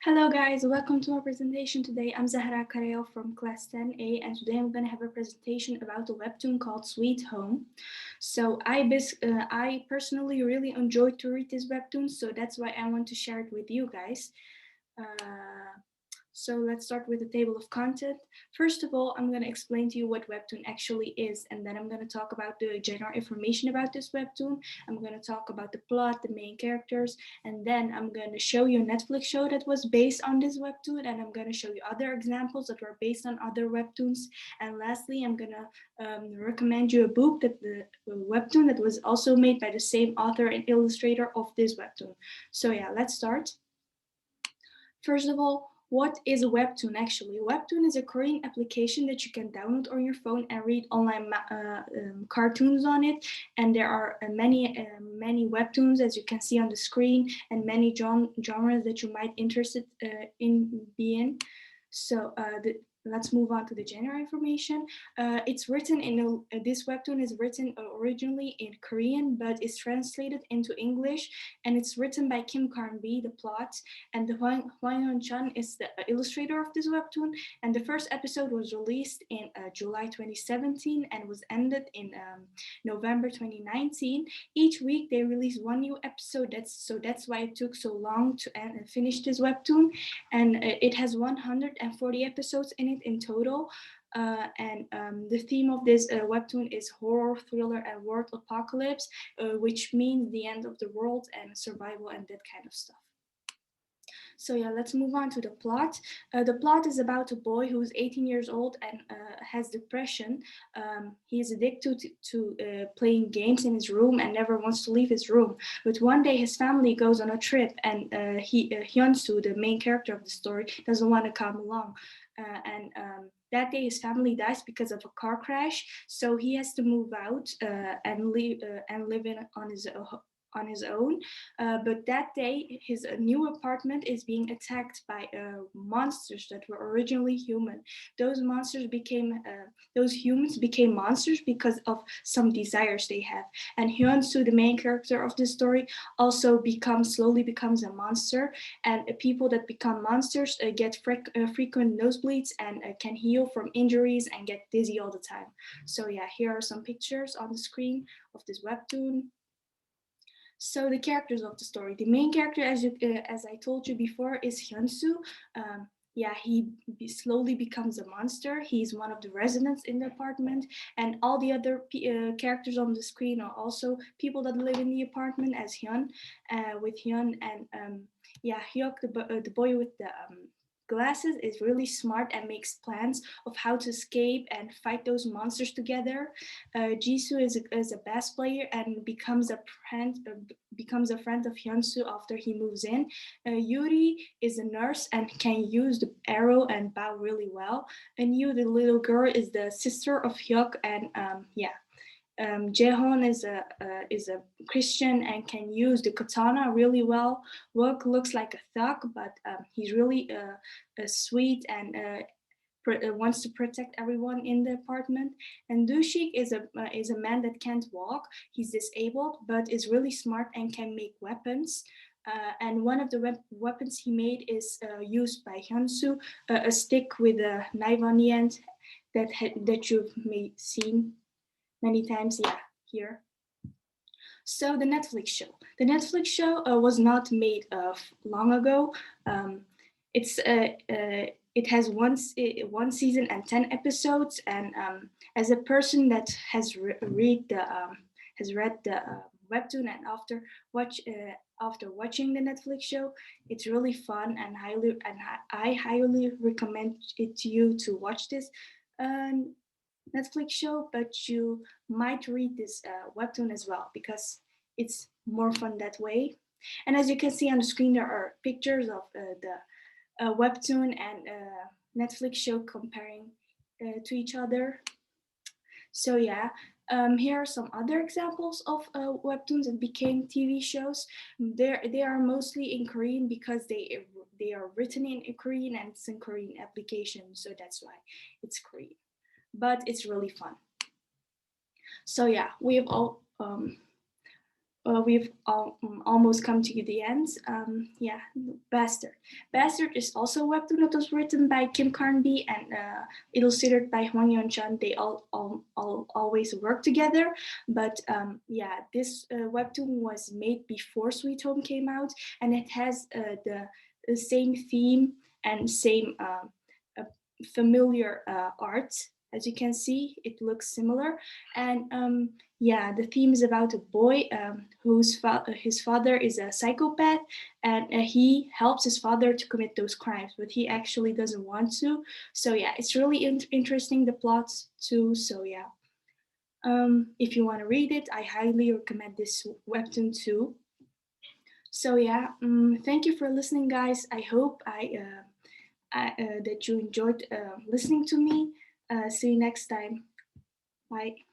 Hello guys, welcome to our presentation today. I'm ZEHRA from class 10A and today I'm going to have a presentation about a webtoon called Sweet Home. So I personally really enjoyed to read this webtoon, so that's why I want to share it with you guys. So let's start with the table of content. First of all, I'm going to explain to you what webtoon actually is, and then I'm going to talk about the general information about this webtoon. I'm going to talk about the plot, the main characters, and then I'm going to show you a Netflix show that was based on this webtoon, and I'm going to show you other examples that were based on other webtoons. And lastly, I'm going to recommend you a book, that the webtoon that was also made by the same author and illustrator of this webtoon. So yeah, let's start. First of all, what is a webtoon actually? A webtoon is a Korean application that you can download on your phone and read online cartoons on it. And there are many webtoons, as you can see on the screen, and many genres that you might interested in being. So let's move on to the general information. It's written in this webtoon is written originally in Korean, but is translated into English, and it's written by Kim Karn-bi, the plot, and the Hwang Hyun-chun is the illustrator of this webtoon. And the first episode was released in July 2017 and was ended in November 2019. Each week they release one new episode. That's why it took so long to finish this webtoon, and it has 140 episodes in it in total. The theme of this webtoon is horror, thriller, and world apocalypse, which means the end of the world and survival and that kind of stuff. So yeah, let's move on to the plot. The plot is about a boy who's 18 years old and has depression. He is addicted to playing games in his room and never wants to leave his room. But one day his family goes on a trip, and Hyun-soo, the main character of the story, doesn't want to come along. That day his family dies because of a car crash, so he has to move out and live on his own. But that day his new apartment is being attacked by monsters that were originally human. Those humans became monsters because of some desires they have. And Hyun-soo, the main character of this story, also slowly becomes a monster. And people that become monsters get frequent nosebleeds and can heal from injuries and get dizzy all the time. So yeah, here are some pictures on the screen of this webtoon. So the characters of the story. The main character, as I told you before, is Hyun-soo. He slowly becomes a monster. He's one of the residents in the apartment, and all the other characters on the screen are also people that live in the apartment as Hyun, with Hyun. And Hyuk, the boy with the glasses, is really smart and makes plans of how to escape and fight those monsters together. Jisoo is a bass player and becomes a friend of Hyun-soo after he moves in. Yuri is a nurse and can use the arrow and bow really well. And Yu, the little girl, is the sister of Hyuk, and Jaehoon is a Christian and can use the katana really well. Wook looks like a thug, but he's really sweet and wants to protect everyone in the apartment. And Dushik is a man that can't walk. He's disabled, but is really smart and can make weapons. And one of the weapons he made is used by Hyun-soo, a stick with a knife on the end that you've seen many times, here. So the Netflix show. The Netflix show was not made long ago. It has one season and 10 episodes. And as a person that has read the webtoon, and after watching the Netflix show, it's really fun, and I highly recommend it to you to watch this Netflix show, but you might read this webtoon as well because it's more fun that way. And as you can see on the screen, there are pictures of the webtoon and Netflix show comparing to each other. So yeah, here are some other examples of webtoons that became TV shows. They are mostly in Korean because they are written in Korean and it's in Korean application, so that's why it's Korean. But it's really fun. So yeah, we have we've almost come to the end. Yeah, Bastard. Bastard is also a webtoon that was written by Kim Carnby and illustrated by Hwang Yeon-chan. They always work together, but yeah, this webtoon was made before Sweet Home came out, and it has the same theme and same familiar art. As you can see, it looks similar, and yeah, the theme is about a boy his father is a psychopath, and he helps his father to commit those crimes, but he actually doesn't want to. So yeah, it's really interesting, the plots too. So yeah, if you want to read it, I highly recommend this webtoon too. So yeah, thank you for listening, guys. I hope that you enjoyed listening to me. See you next time. Bye.